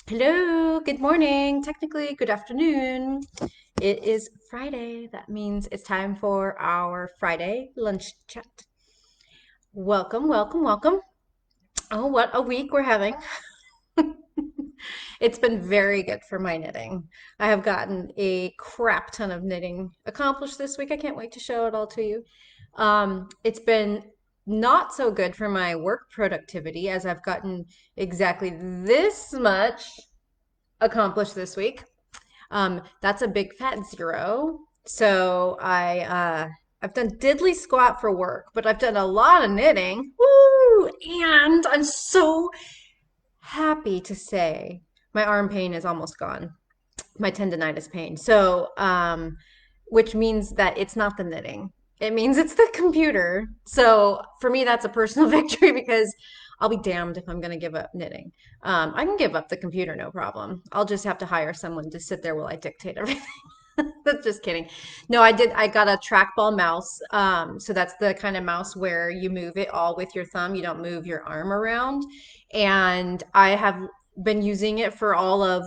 Hello, good morning. Technically, good afternoon. It is Friday. That means it's time for our Friday lunch chat. Welcome, welcome, welcome. Oh, what a week we're having. It's been very good for my knitting. I have gotten a crap ton of knitting accomplished this week. I can't wait to show it all to you. It's been not so good for my work productivity as I've gotten exactly this much accomplished this week. That's a big fat zero. So I've done diddly squat for work, but I've done a lot of knitting. Woo! And I'm so happy to say my arm pain is almost gone. My tendonitis pain. Which means that it's not the knitting. It means it's the computer. So for me, that's a personal victory because I'll be damned if I'm going to give up knitting. I can give up the computer, no problem. I'll just have to hire someone to sit there while I dictate everything. That's just kidding. No, I did. I got a trackball mouse. So that's the kind of mouse where you move it all with your thumb. You don't move your arm around. And I have been using it for all of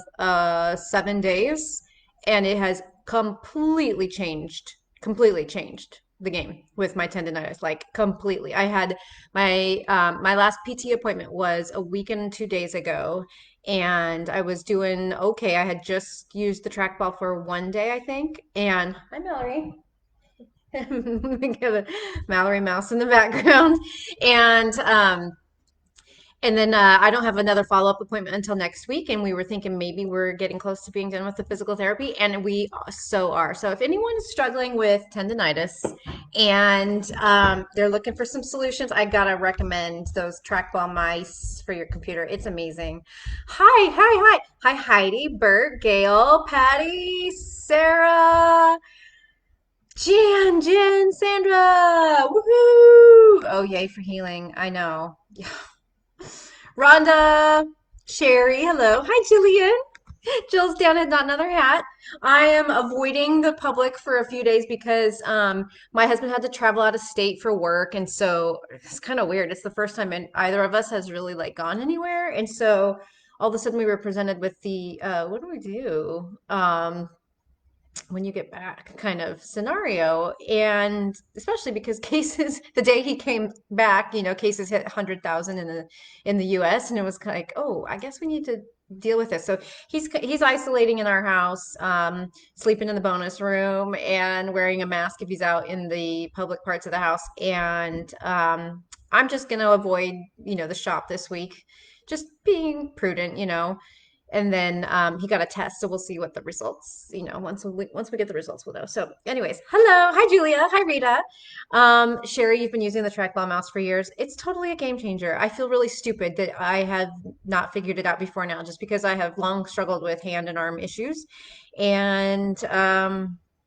7 days, and it has completely changed the game with my tendonitis, like completely. I had my last PT appointment was a week and 2 days ago, and I was doing okay. I had just used the trackball for one day, I think. And hi, Mallory. We got a Mallory mouse in the background. And then I don't have another follow-up appointment until next week. And we were thinking maybe we're getting close to being done with the physical therapy. And we so are. So if anyone is struggling with tendonitis and they're looking for some solutions, I gotta recommend those trackball mice for your computer. It's amazing. Hi, Heidi, Bert, Gail, Patty, Sarah, Jen, Sandra. Woohoo! Oh, yay for healing. I know. Rhonda, Sherry, hello. Hi, Jillian. Jill's down at Not Another Hat. I am avoiding the public for a few days because my husband had to travel out of state for work, and so it's kind of weird. It's the first time either of us has really like gone anywhere, and so all of a sudden we were presented with the what do we do? When you get back kind of scenario, and especially because cases the day he came back, cases hit 100,000 in the US, and it was kind of like, oh, I guess we need to deal with this. So he's isolating in our house, sleeping in the bonus room and wearing a mask if he's out in the public parts of the house. And I'm just going to avoid the shop this week, just being prudent. And then he got a test, so we'll see what the results. Once we get the results, we'll know. So, anyways, hello, hi Julia, hi Rita, Sherry. You've been using the trackball mouse for years. It's totally a game changer. I feel really stupid that I have not figured it out before now, just because I have long struggled with hand and arm issues, and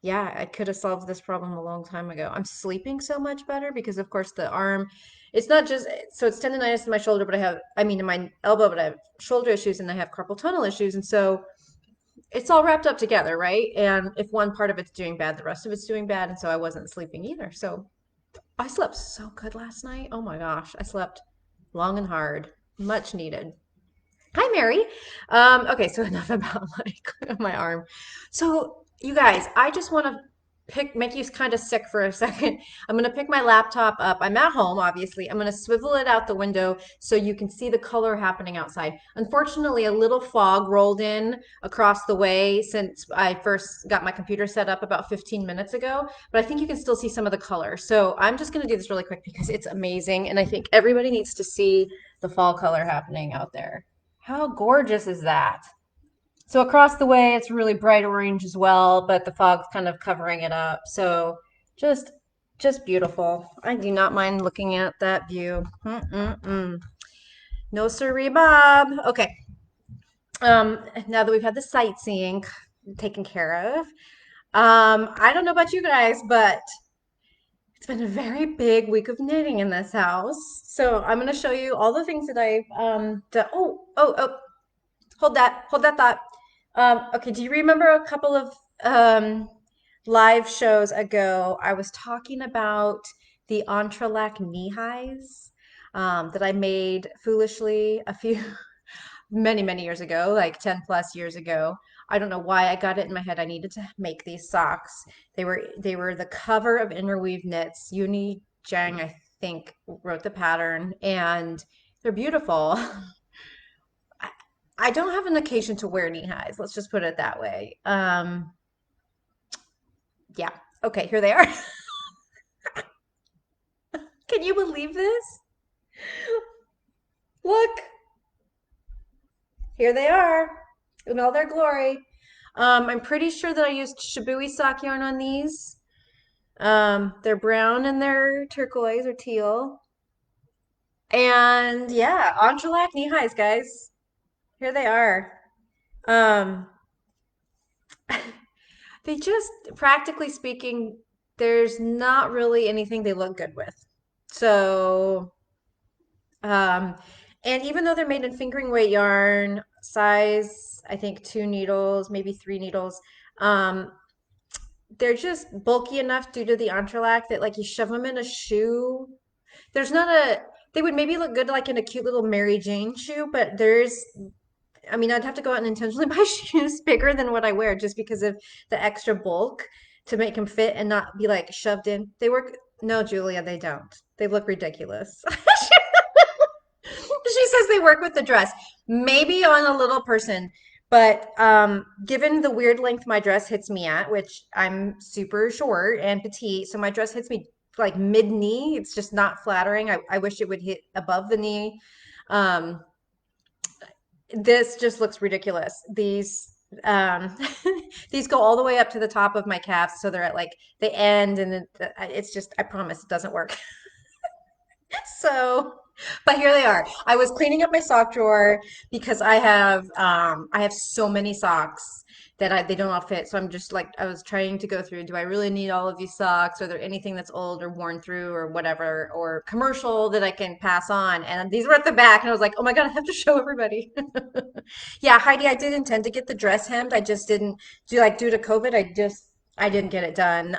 yeah, I could have solved this problem a long time ago. I'm sleeping so much better because, of course, the arm. It's not just so it's tendonitis in my shoulder, but I mean, in my elbow, but I have shoulder issues and I have carpal tunnel issues. And so it's all wrapped up together, right? And if one part of it's doing bad, the rest of it's doing bad. And so I wasn't sleeping either. So I slept so good last night. Oh my gosh. I slept long and hard, much needed. Hi, Mary. Okay, so enough about like my arm. So you guys, I just want to make you kind of sick for a second. I'm going to pick my laptop up. I'm at home, obviously. I'm going to swivel it out the window so you can see the color happening outside. Unfortunately, a little fog rolled in across the way since I first got my computer set up about 15 minutes ago, but I think you can still see some of the color. So I'm just going to do this really quick because it's amazing, and I think everybody needs to see the fall color happening out there. How gorgeous is that? So across the way, it's really bright orange as well, but the fog's kind of covering it up. So just just beautiful. I do not mind looking at that view. Mm-mm-mm. No siree, Bob. Okay. Now that we've had the sightseeing taken care of, I don't know about you guys, but it's been a very big week of knitting in this house. So I'm going to show you all the things that I've done. Oh, hold that thought. Okay, do you remember a couple of live shows ago? I was talking about the entrelac knee highs that I made foolishly a few many, many years ago, like 10 plus years ago. I don't know why I got it in my head I needed to make these socks. They were the cover of Interweave Knits. Uni Jang, I think, wrote the pattern, and they're beautiful. I, I don't have an occasion to wear knee highs. Let's just put it that way. Yeah. Okay, here they are. Can you believe this? Look, here they are in all their glory. I'm pretty sure that I used Shibui sock yarn on these. They're brown and they're turquoise or teal. And yeah, Entrelac knee highs, guys. Here they are. Um, they just, practically speaking, there's not really anything they look good with. So, um, and even though they're made in fingering weight yarn, size, I think 2 needles, maybe 3 needles, um, they're just bulky enough due to the entrelac that like you shove them in a shoe. There's not a, they would maybe look good like in a cute little Mary Jane shoe, but I mean, I'd have to go out and intentionally buy shoes bigger than what I wear just because of the extra bulk to make them fit and not be like shoved in. They work, no, Julia, they don't. They look ridiculous. She says they work with the dress. Maybe on a little person, but given the weird length my dress hits me at, which I'm super short and petite, so my dress hits me like mid knee. It's just not flattering. I wish it would hit above the knee. Um, this just looks ridiculous. These go all the way up to the top of my calves, so they're at like the end, and it's just, I promise it doesn't work. So, but here they are. I was cleaning up my sock drawer because I have so many socks that they don't all fit. So I'm just like, I was trying to go through, do I really need all of these socks? Are there anything that's old or worn through or whatever or commercial that I can pass on? And these were at the back, and I was like, oh my God, I have to show everybody. Yeah, Heidi, I did intend to get the dress hemmed. I just didn't do, like, due to COVID, I didn't get it done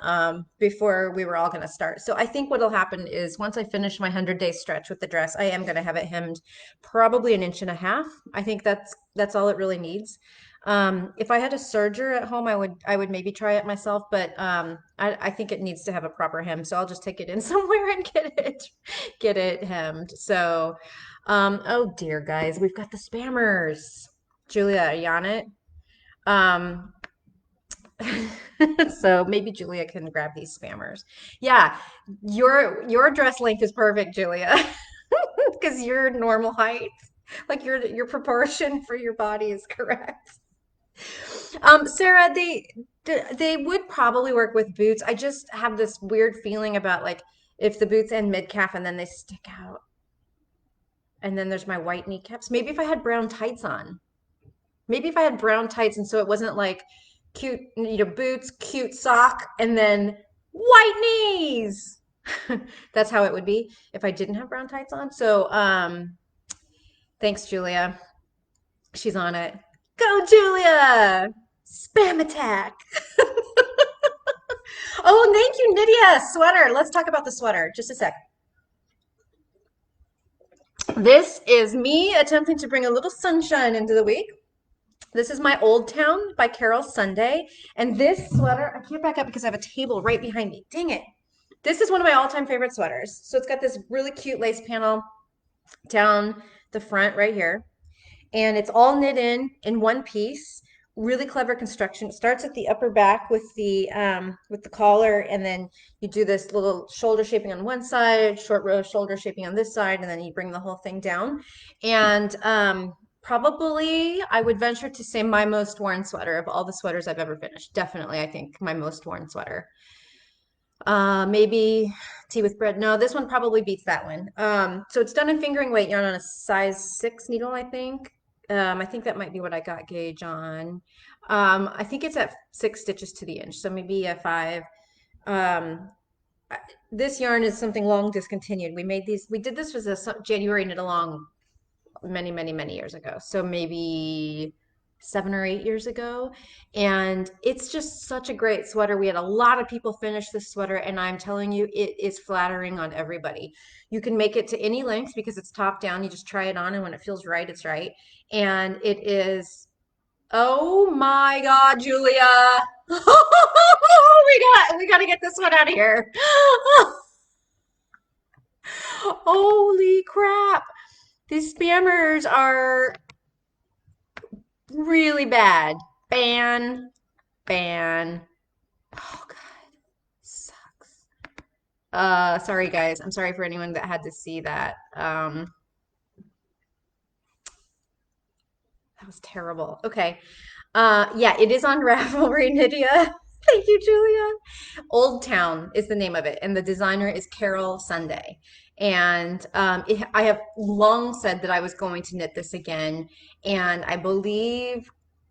before we were all going to start. So I think what'll happen is once I finish my 100-day stretch with the dress, I am going to have it hemmed probably an inch and a half. I think that's all it really needs. If I had a serger at home, I would maybe try it myself, but I think it needs to have a proper hem. So I'll just take it in somewhere and get it hemmed. So oh dear, guys, we've got the spammers. Julia, are you on it? Um, so maybe Julia can grab these spammers. Yeah, your dress length is perfect, Julia, because your normal height, like your proportion for your body is correct. Sarah, they would probably work with boots. I just have this weird feeling about like if the boots end mid-calf and then they stick out, and then there's my white kneecaps. Maybe if I had brown tights on. Maybe if I had brown tights and so it wasn't like cute, boots, cute sock, and then white knees. That's how it would be if I didn't have brown tights on. So, thanks, Julia. She's on it. Go, Julia! Spam attack. Oh, thank you, Nydia. Sweater. Let's talk about the sweater. Just a sec. This is me attempting to bring a little sunshine into the week. This is my Old Town by Carol Sunday. And this sweater, I can't back up because I have a table right behind me. Dang it. This is one of my all-time favorite sweaters. So it's got this really cute lace panel down the front right here. And it's all knit in one piece. Really clever construction. It starts at the upper back with the collar, and then you do this little shoulder shaping on one side, short row shoulder shaping on this side, and then you bring the whole thing down. And probably I would venture to say my most worn sweater of all the sweaters I've ever finished. Definitely, I think my most worn sweater. Maybe tea with bread. No, this one probably beats that one. So it's done in fingering weight yarn on a size 6 needle, I think. I think that might be what I got gauge on. I think it's at 6 stitches to the inch, so maybe a 5. Um, this yarn is something long discontinued. We did this was a January knit along many, many, many years ago. So maybe 7 or 8 years ago. And it's just such a great sweater. We had a lot of people finish this sweater, and I'm telling you, it is flattering on everybody. You can make it to any length because it's top down. You just try it on, and when it feels right, it's right. And it is, oh my God, Julia. We got to get this one out of here. Holy crap. These spammers are really bad. Ban. Oh God, sucks. Sorry guys. I'm sorry for anyone that had to see that. That was terrible. Okay. Yeah, it is on Ravelry, Nydia. Thank you, Julia. Old Town is the name of it, and the designer is Carol Sunday. And I have long said that I was going to knit this again, and I believe,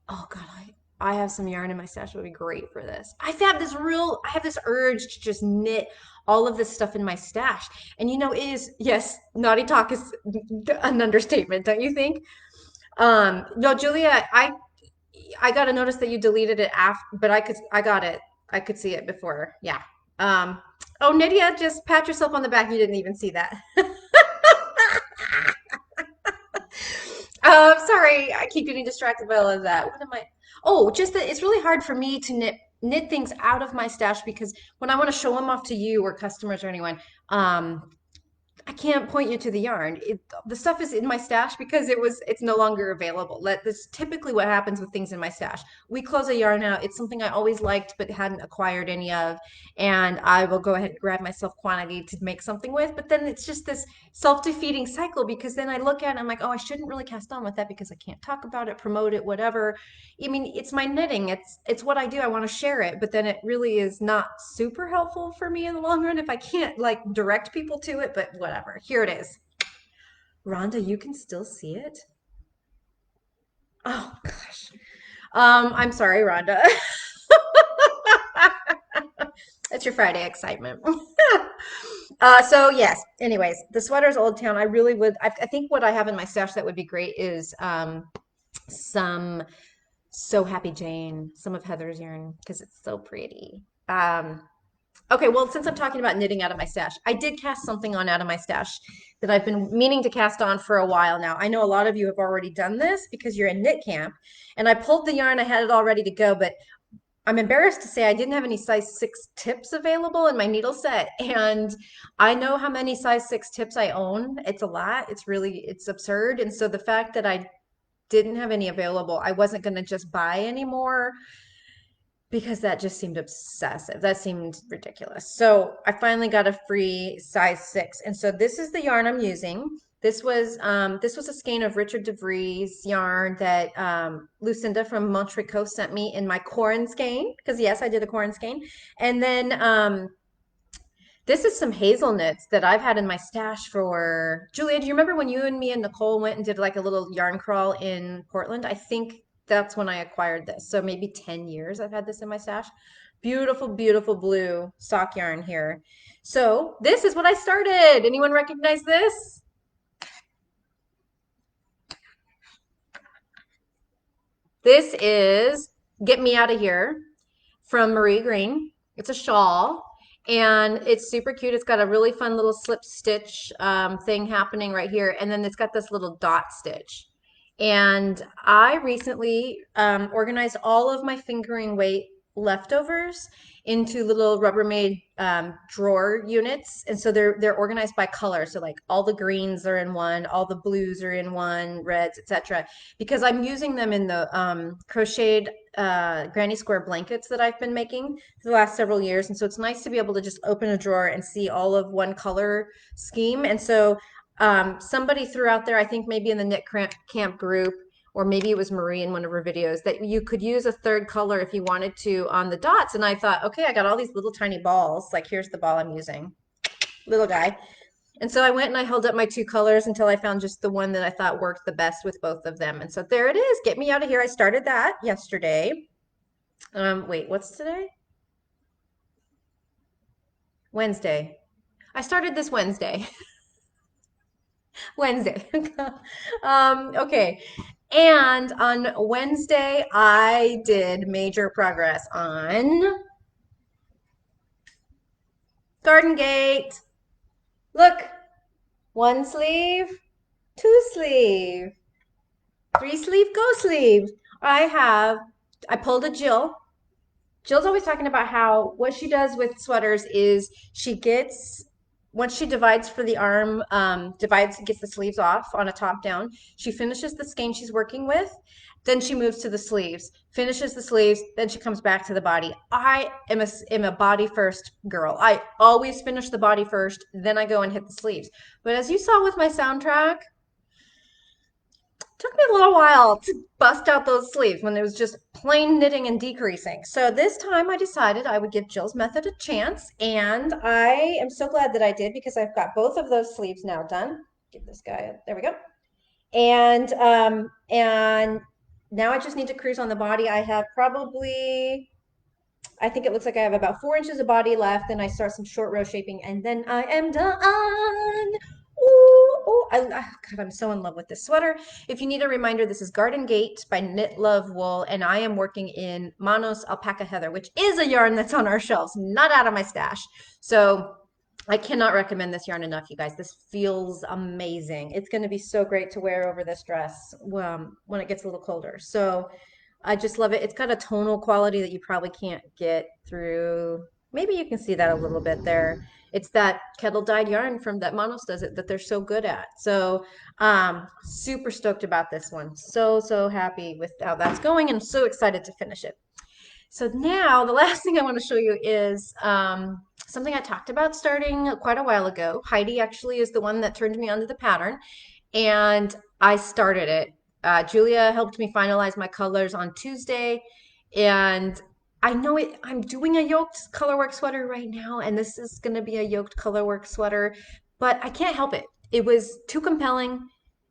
oh God, I have some yarn in my stash that would be great for this. I have this urge to just knit all of this stuff in my stash. And it is, yes, naughty talk is an understatement, don't you think? No, Julia, I got a notice that you deleted it after, but I got it. I could see it before. Yeah. Um, oh, Nydia, just pat yourself on the back. You didn't even see that. Sorry, I keep getting distracted by all of that. What am I? Oh, just that it's really hard for me to knit things out of my stash because when I want to show them off to you or customers or anyone, um, I can't point you to the yarn. The stuff is in my stash because it's no longer available. That's typically what happens with things in my stash. We close a yarn out. It's something I always liked but hadn't acquired any of, and I will go ahead and grab myself quantity to make something with. But then it's just this self-defeating cycle because then I look at it and I'm like, oh, I shouldn't really cast on with that because I can't talk about it, promote it, whatever. I mean, it's my knitting. It's what I do. I want to share it, but then it really is not super helpful for me in the long run if I can't like direct people to it, but whatever. Here it is. Rhonda, you can still see it? Oh gosh. I'm sorry, Rhonda. It's your Friday excitement. So yes, anyways, the sweater's Old Town. I really would I think what I have in my stash that would be great is some So Happy Jane, some of Heather's yarn because it's so pretty. Okay, well, since I'm talking about knitting out of my stash, I did cast something on out of my stash that I've been meaning to cast on for a while now. I know a lot of you have already done this because you're in knit camp, and I pulled the yarn, I had it all ready to go, but I'm embarrassed to say I didn't have any size 6 tips available in my needle set, and I know how many size 6 tips I own. It's a lot. It's absurd. And so the fact that I didn't have any available, I wasn't going to just buy anymore because that just seemed obsessive. That seemed ridiculous. So I finally got a free size 6. And so this is the yarn I'm using. This was a skein of Richard DeVries yarn that Lucinda from Montricot sent me in my Corin skein, because yes, I did a Corin skein. And then this is some hazelnuts that I've had in my stash for Julia. Do you remember when you and me and Nicole went and did like a little yarn crawl in Portland? I think that's when I acquired this. So maybe 10 years I've had this in my stash. Beautiful, beautiful blue sock yarn here. So this is what I started. Anyone recognize this? This is Get Me Out of Here from Marie Green. It's a shawl and it's super cute. It's got a really fun little slip stitch thing happening right here. And then it's got this little dot stitch. And I recently organized all of my fingering weight leftovers into little Rubbermaid drawer units. And so they're organized by color. So like all the greens are in one, all the blues are in one, reds, etc. Because I'm using them in the crocheted granny square blankets that I've been making for the last several years. And so it's nice to be able to just open a drawer and see all of one color scheme. And so somebody threw out there, I think maybe in the Knit Camp group, or maybe it was Marie in one of her videos, that you could use a third color if you wanted to on the dots. And I thought, okay, I got all these little tiny balls. Like here's the ball I'm using, little guy. And so I went and I held up my two colors until I found just the one that I thought worked the best with both of them. And so there it is. Get Me Out of Here. I started that yesterday. Wait, what's today? Wednesday. I started this Wednesday. Wednesday. Okay. And on Wednesday, I did major progress on Garden Gate. Look, one sleeve, two sleeve, three sleeve, go sleeve. I have, I pulled a Jill. Jill's always talking about how what she does with sweaters is she gets, once she divides for the arm, divides, gets the sleeves off on a top down, she finishes the skein she's working with, then she moves to the sleeves, finishes the sleeves, then she comes back to the body. I am a body first girl. I always finish the body first, then I go and hit the sleeves. But as you saw with my soundtrack, took me a little while to bust out those sleeves when it was just plain knitting and decreasing. So this time I decided I would give Jill's method a chance, and I am so glad that I did because I've got both of those sleeves now done. Give this guy there we go. And now I just need to cruise on the body. I have probably I think it looks like I have about 4 inches of body left. Then I start some short row shaping, and then I am done. Ooh, ooh, God, I'm so in love with this sweater. If you need a reminder, this is Garden Gate by Knit Love Wool, and I am working in Manos Alpaca Heather, which is a yarn that's on our shelves, not out of my stash. So I cannot recommend this yarn enough, you guys. This feels amazing. It's going to be so great to wear over this dress when it gets a little colder. So I just love it. It's got a tonal quality that you probably can't get through. Maybe you can see that a little bit there. It's that kettle dyed yarn from that Monos does it that they're so good at. So, super stoked about this one. So happy with how that's going and so excited to finish it. So now the last thing I want to show you is something I talked about starting quite a while ago. Heidi actually is the one that turned me onto the pattern, and I started it. Julia helped me finalize my colors on Tuesday, and I know it. I'm doing a yoked colorwork sweater right now, and this is going to be a yoked colorwork sweater, but I can't help it. It was too compelling.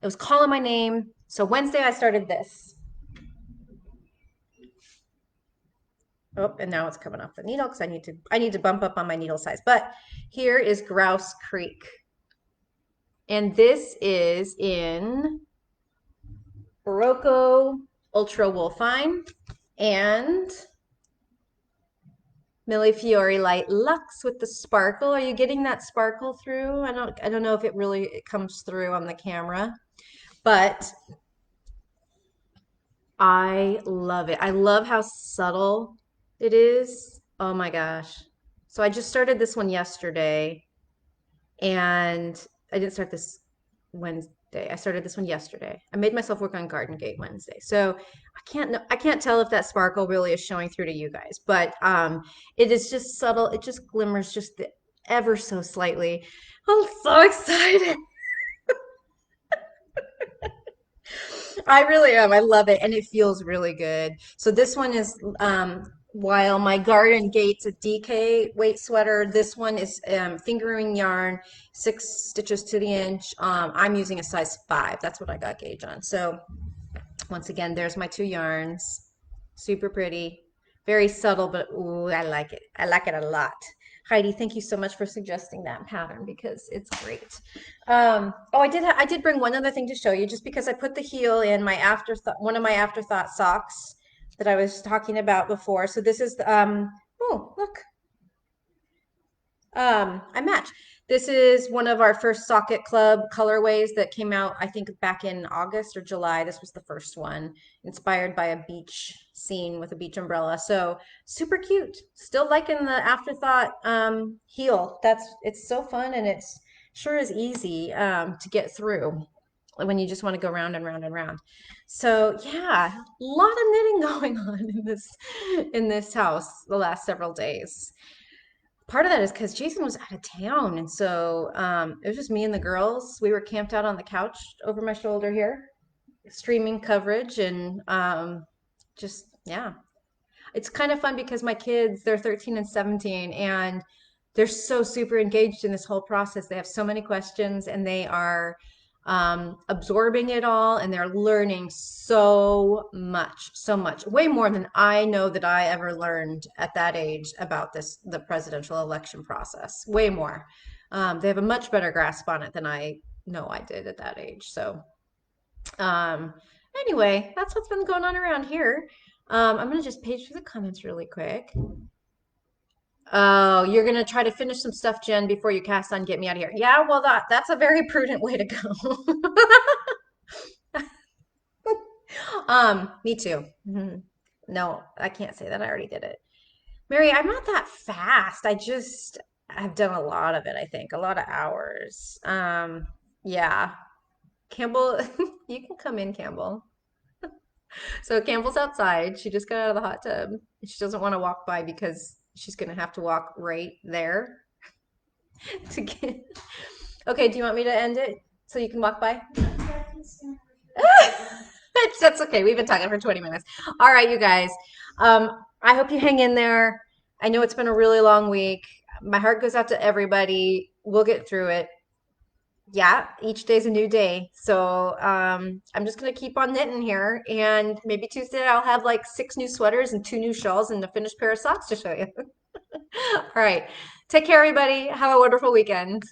It was calling my name. So Wednesday I started this. Oh, and now it's coming off the needle because I need to bump up on my needle size. But here is Grouse Creek. And this is in Barocco Ultra Wool Fine and Millefiori Light Luxe with the sparkle. Are you getting that sparkle through? I don't know if it comes through on the camera, but I love it. I love how subtle it is. Oh my gosh. So I just started this one yesterday, and I didn't start this Wednesday. I started this one yesterday. I made myself work on Garden Gate Wednesday. So I can't tell if that sparkle really is showing through to you guys, but it is just subtle. It just glimmers just ever so slightly. I'm so excited. I really am. I love it, and it feels really good. So this one is while my Garden Gate's a DK weight sweater, this one is fingering yarn, 6 stitches to the inch. I'm using a size 5. That's what I got gauge on. So once again, there's my two yarns. Super pretty, very subtle, but ooh, I like it. I like it a lot. Heidi, thank you so much for suggesting that pattern because it's great. Oh, I did bring one other thing to show you just because I put the heel in my afterthought, one of my afterthought socks that I was talking about before. So this is oh, look, I match. This is one of our first Socket Club colorways that came out, I think, back in August or July. This was the first one, inspired by a beach scene with a beach umbrella. So super cute. Still liking the afterthought heel. It's so fun, and it's sure is easy to get through when you just want to go round and round and round. So yeah, a lot of knitting going on in this house the last several days. Part of that is because Jason was out of town, and so it was just me and the girls. We were camped out on the couch over my shoulder here, streaming coverage, and just yeah, it's kind of fun because my kids, they're 13 and 17, and they're so super engaged in this whole process. They have so many questions, and they are absorbing it all, and they're learning so much, way more than I know that I ever learned at that age about the presidential election process. Way more. They have a much better grasp on it than I know I did at that age. So, um, Anyway, that's what's been going on around here. I'm gonna just page through the comments really quick. Oh, you're gonna try to finish some stuff, Jen, before you cast on Get Me Out of Here. Yeah, well, that's a very prudent way to go. Me too. Mhm. No, I can't say that. I already did it. Mary, I'm not that fast. I've done a lot of it, I think, a lot of hours. Yeah. Campbell, you can come in, Campbell. So Campbell's outside. She just got out of the hot tub. She doesn't want to walk by because she's gonna have to walk right there to get. Okay, do you want me to end it so you can walk by? That's okay. We've been talking for 20 minutes. All right, you guys. I hope you hang in there. I know it's been a really long week. My heart goes out to everybody. We'll get through it. Yeah, each day's a new day. So I'm just gonna keep on knitting here, and maybe Tuesday I'll have like 6 new sweaters and 2 new shawls and a finished pair of socks to show you. All right. Take care, everybody. Have a wonderful weekend.